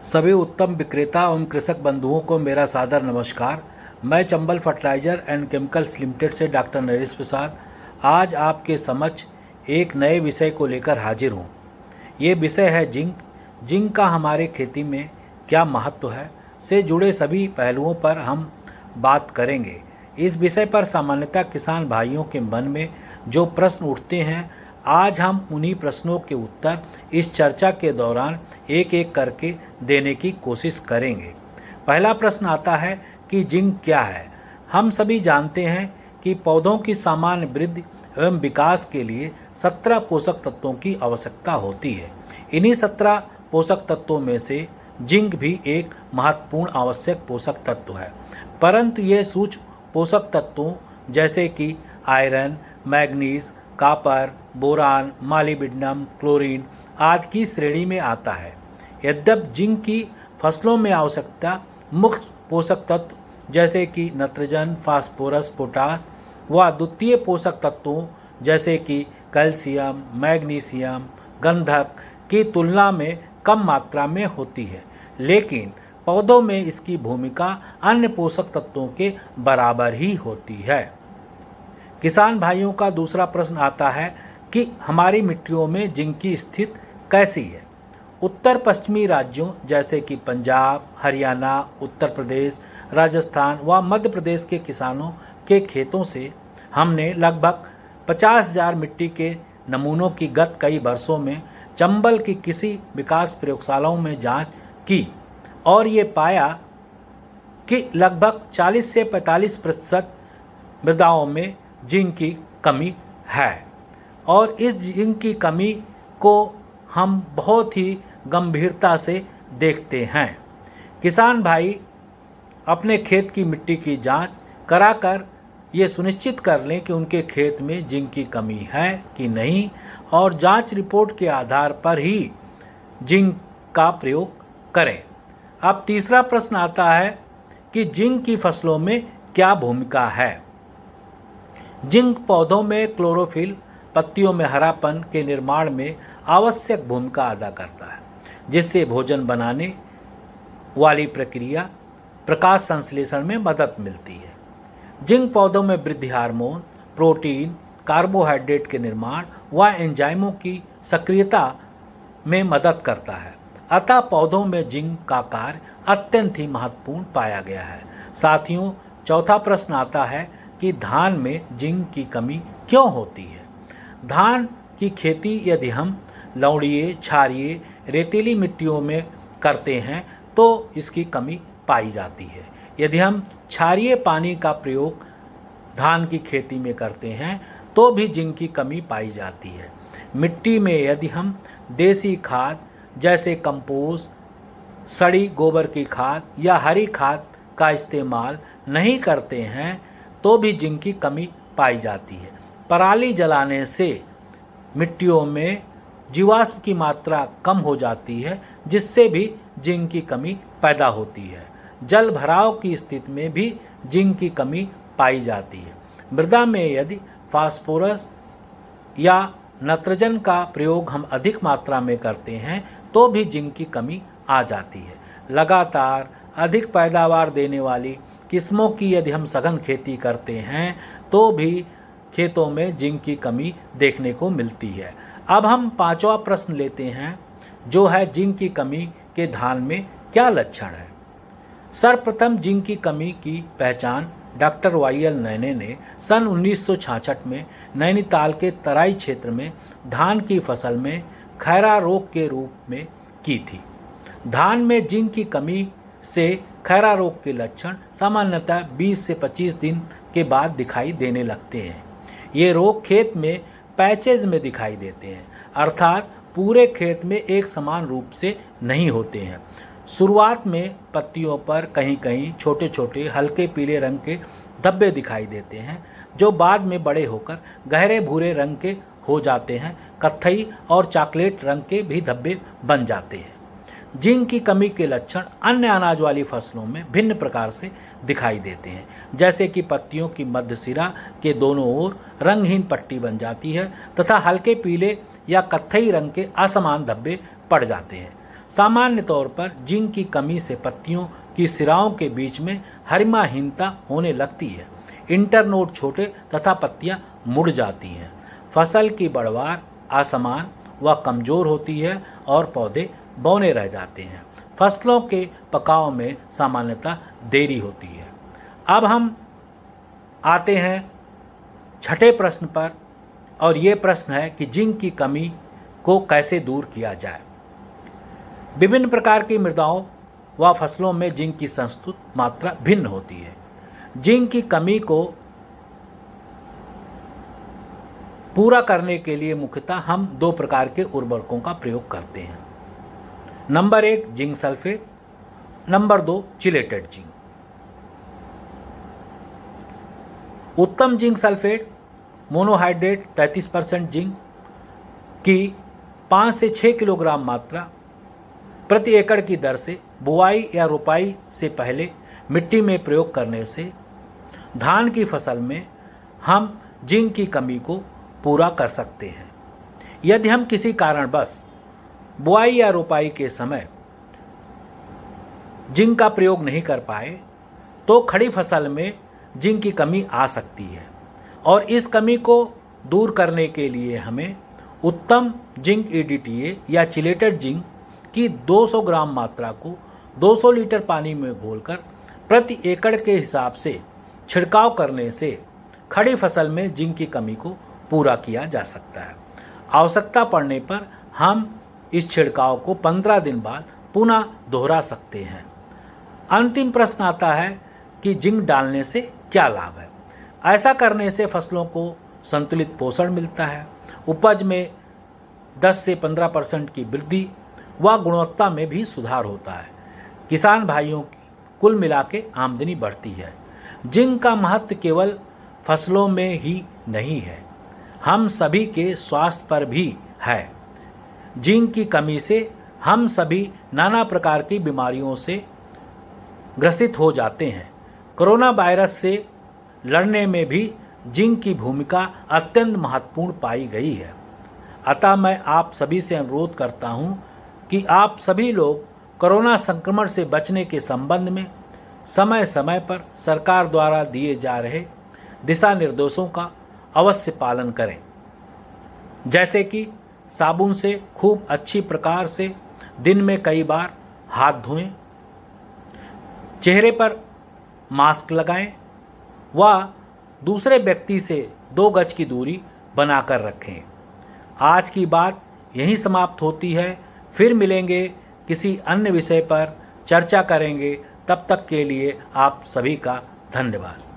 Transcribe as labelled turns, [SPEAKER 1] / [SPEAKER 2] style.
[SPEAKER 1] सभी उत्तम विक्रेता एवं कृषक बंधुओं को मेरा सादर नमस्कार। मैं Chambal fertiliser and chemicals limited से डॉक्टर नरेश प्रसाद आज आपके समक्ष एक नए विषय को लेकर हाजिर हूँ। ये विषय है जिंक। जिंक का हमारे खेती में क्या महत्व है से जुड़े सभी पहलुओं पर हम बात करेंगे। इस विषय पर सामान्यतः किसान भाइयों के मन में जो प्रश्न उठते हैं, आज हम उन्हीं प्रश्नों के उत्तर इस चर्चा के दौरान एक एक करके देने की कोशिश करेंगे। पहला प्रश्न आता है कि जिंक क्या है। हम सभी जानते हैं कि पौधों की सामान्य वृद्धि एवं विकास के लिए 17 पोषक तत्वों की आवश्यकता होती है। इन्हीं 17 पोषक तत्वों में से जिंक भी एक महत्वपूर्ण आवश्यक पोषक तत्व है, परंतु ये सूक्ष्म पोषक तत्वों जैसे कि iron, manganese, copper, boron, molybdenum, chlorine आदि की श्रेणी में आता है। यद्यपि जिंक की फसलों में आवश्यकता मुख्य पोषक तत्व जैसे कि नाइट्रोजन, फास्फोरस, पोटास व द्वितीय पोषक तत्वों जैसे कि कैल्शियम, मैग्नीशियम, गंधक की तुलना में कम मात्रा में होती है, लेकिन पौधों में इसकी भूमिका अन्य पोषक तत्वों के बराबर ही होती है। किसान भाइयों का दूसरा प्रश्न आता है कि हमारी मिट्टियों में जिंक की स्थिति कैसी है। उत्तर पश्चिमी राज्यों जैसे कि पंजाब, हरियाणा, उत्तर प्रदेश, राजस्थान व मध्य प्रदेश के किसानों के खेतों से हमने लगभग 50,000 मिट्टी के नमूनों की गत कई वर्षों में चंबल की किसी विकास प्रयोगशालाओं में जांच की और ये पाया कि लगभग 40 से 45% मृदाओं में जिंक की कमी है और इस जिंक की कमी को हम बहुत ही गंभीरता से देखते हैं। किसान भाई अपने खेत की मिट्टी की जांच कराकर ये सुनिश्चित कर लें कि उनके खेत में जिंक की कमी है कि नहीं और जांच रिपोर्ट के आधार पर ही जिंक का प्रयोग करें। अब तीसरा प्रश्न आता है कि जिंक की फसलों में क्या भूमिका है। जिंक पौधों में क्लोरोफिल, पत्तियों में हरापन के निर्माण में आवश्यक भूमिका अदा करता है, जिससे भोजन बनाने वाली प्रक्रिया प्रकाश संश्लेषण में मदद मिलती है। जिंक पौधों में वृद्धि हार्मोन, प्रोटीन, कार्बोहाइड्रेट के निर्माण व एंजाइमों की सक्रियता में मदद करता है। अतः पौधों में जिंक का कार्य अत्यंत ही महत्वपूर्ण पाया गया है। साथियों, चौथा प्रश्न आता है कि धान में जिंक की कमी क्यों होती है। धान की खेती यदि हम लवणीय, क्षारीय, रेतीली मिट्टियों में करते हैं तो इसकी कमी पाई जाती है। यदि हम क्षारीय पानी का प्रयोग धान की खेती में करते हैं तो भी जिंक की कमी पाई जाती है। मिट्टी में यदि हम देसी खाद जैसे कंपोस्ट, सड़ी गोबर की खाद या हरी खाद का इस्तेमाल नहीं करते हैं तो भी जिंक की कमी पाई जाती है। पराली जलाने से मिट्टियों में जीवाश्म की मात्रा कम हो जाती है, जिससे भी जिंक की कमी पैदा होती है। जल भराव की स्थिति में भी जिंक की कमी पाई जाती है। मृदा में यदि फास्फोरस या नाइट्रोजन का प्रयोग हम अधिक मात्रा में करते हैं तो भी जिंक की कमी आ जाती है। लगातार अधिक पैदावार देने वाली किस्मों की यदि हम सघन खेती करते हैं तो भी खेतों में जिंक की कमी देखने को मिलती है। अब हम पांचवा प्रश्न लेते हैं, जो है जिंक की कमी के धान में क्या लक्षण है। सर्वप्रथम जिंक की कमी की पहचान डॉक्टर YL नैने ने सन 1966 में नैनीताल के तराई क्षेत्र में धान की फसल में खैरा रोग के रूप में की थी। धान में जिंक की कमी से खैरा रोग के लक्षण सामान्यतः 20 से 25 दिन के बाद दिखाई देने लगते हैं। ये रोग खेत में पैचेज में दिखाई देते हैं, अर्थात पूरे खेत में एक समान रूप से नहीं होते हैं। शुरुआत में पत्तियों पर कहीं कहीं छोटे छोटे हल्के पीले रंग के धब्बे दिखाई देते हैं, जो बाद में बड़े होकर गहरे भूरे रंग के हो जाते हैं। कत्थई और चॉकलेट रंग के भी धब्बे बन जाते हैं। जिंक की कमी के लक्षण अन्य अनाज वाली फसलों में भिन्न प्रकार से दिखाई देते हैं, जैसे कि पत्तियों की मध्य सिरा के दोनों ओर रंगहीन पट्टी बन जाती है तथा हल्के पीले या कत्थई रंग के असमान धब्बे पड़ जाते हैं। सामान्य तौर पर जिंक की कमी से पत्तियों की सिराओं के बीच में हरिमाहीनता होने लगती है, इंटरनोड छोटे तथा पत्तियां मुड़ जाती हैं, फसल की बढ़वार असमान व कमजोर होती है और पौधे बौने रह जाते हैं। फसलों के पकाव में सामान्यतः देरी होती है। अब हम आते हैं छठे प्रश्न पर, और ये प्रश्न है कि जिंक की कमी को कैसे दूर किया जाए। विभिन्न प्रकार की मृदाओं व फसलों में जिंक की संस्तुत मात्रा भिन्न होती है। जिंक की कमी को पूरा करने के लिए मुख्यतः हम दो प्रकार के उर्वरकों का प्रयोग करते हैं। Number 1 zinc sulphate, number 2 chelated zinc. उत्तम जिंक सल्फेट मोनोहाइड्रेट 33% जिंक की 5 से 6 किलोग्राम मात्रा प्रति एकड़ की दर से बुआई या रोपाई से पहले मिट्टी में प्रयोग करने से धान की फसल में हम जिंक की कमी को पूरा कर सकते हैं। यदि हम किसी कारणवश बुआई या रोपाई के समय जिंक का प्रयोग नहीं कर पाए तो खड़ी फसल में जिंक की कमी आ सकती है, और इस कमी को दूर करने के लिए हमें उत्तम जिंक EDTA या चिलेटेड जिंक की 200 ग्राम मात्रा को 200 लीटर पानी में घोलकर प्रति एकड़ के हिसाब से छिड़काव करने से खड़ी फसल में जिंक की कमी को पूरा किया जा सकता है। आवश्यकता पड़ने पर हम इस छिड़काव को 15 दिन बाद पुनः दोहरा सकते हैं। अंतिम प्रश्न आता है कि जिंक डालने से क्या लाभ है। ऐसा करने से फसलों को संतुलित पोषण मिलता है, उपज में 10 से 15% की वृद्धि व गुणवत्ता में भी सुधार होता है। किसान भाइयों की कुल मिला के आमदनी बढ़ती है। जिंक का महत्व केवल फसलों में ही नहीं है, हम सभी के स्वास्थ्य पर भी है। जिंक की कमी से हम सभी नाना प्रकार की बीमारियों से ग्रसित हो जाते हैं। कोरोना वायरस से लड़ने में भी जिंक की भूमिका अत्यंत महत्वपूर्ण पाई गई है। अतः मैं आप सभी से अनुरोध करता हूं कि आप सभी लोग कोरोना संक्रमण से बचने के संबंध में समय समय पर सरकार द्वारा दिए जा रहे दिशा निर्देशों का अवश्य पालन करें, जैसे कि साबुन से खूब अच्छी प्रकार से दिन में कई बार हाथ धोएं, चेहरे पर मास्क लगाएं व दूसरे व्यक्ति से 2 गज की दूरी बनाकर रखें। आज की बात यहीं समाप्त होती है। फिर मिलेंगे, किसी अन्य विषय पर चर्चा करेंगे। तब तक के लिए आप सभी का धन्यवाद।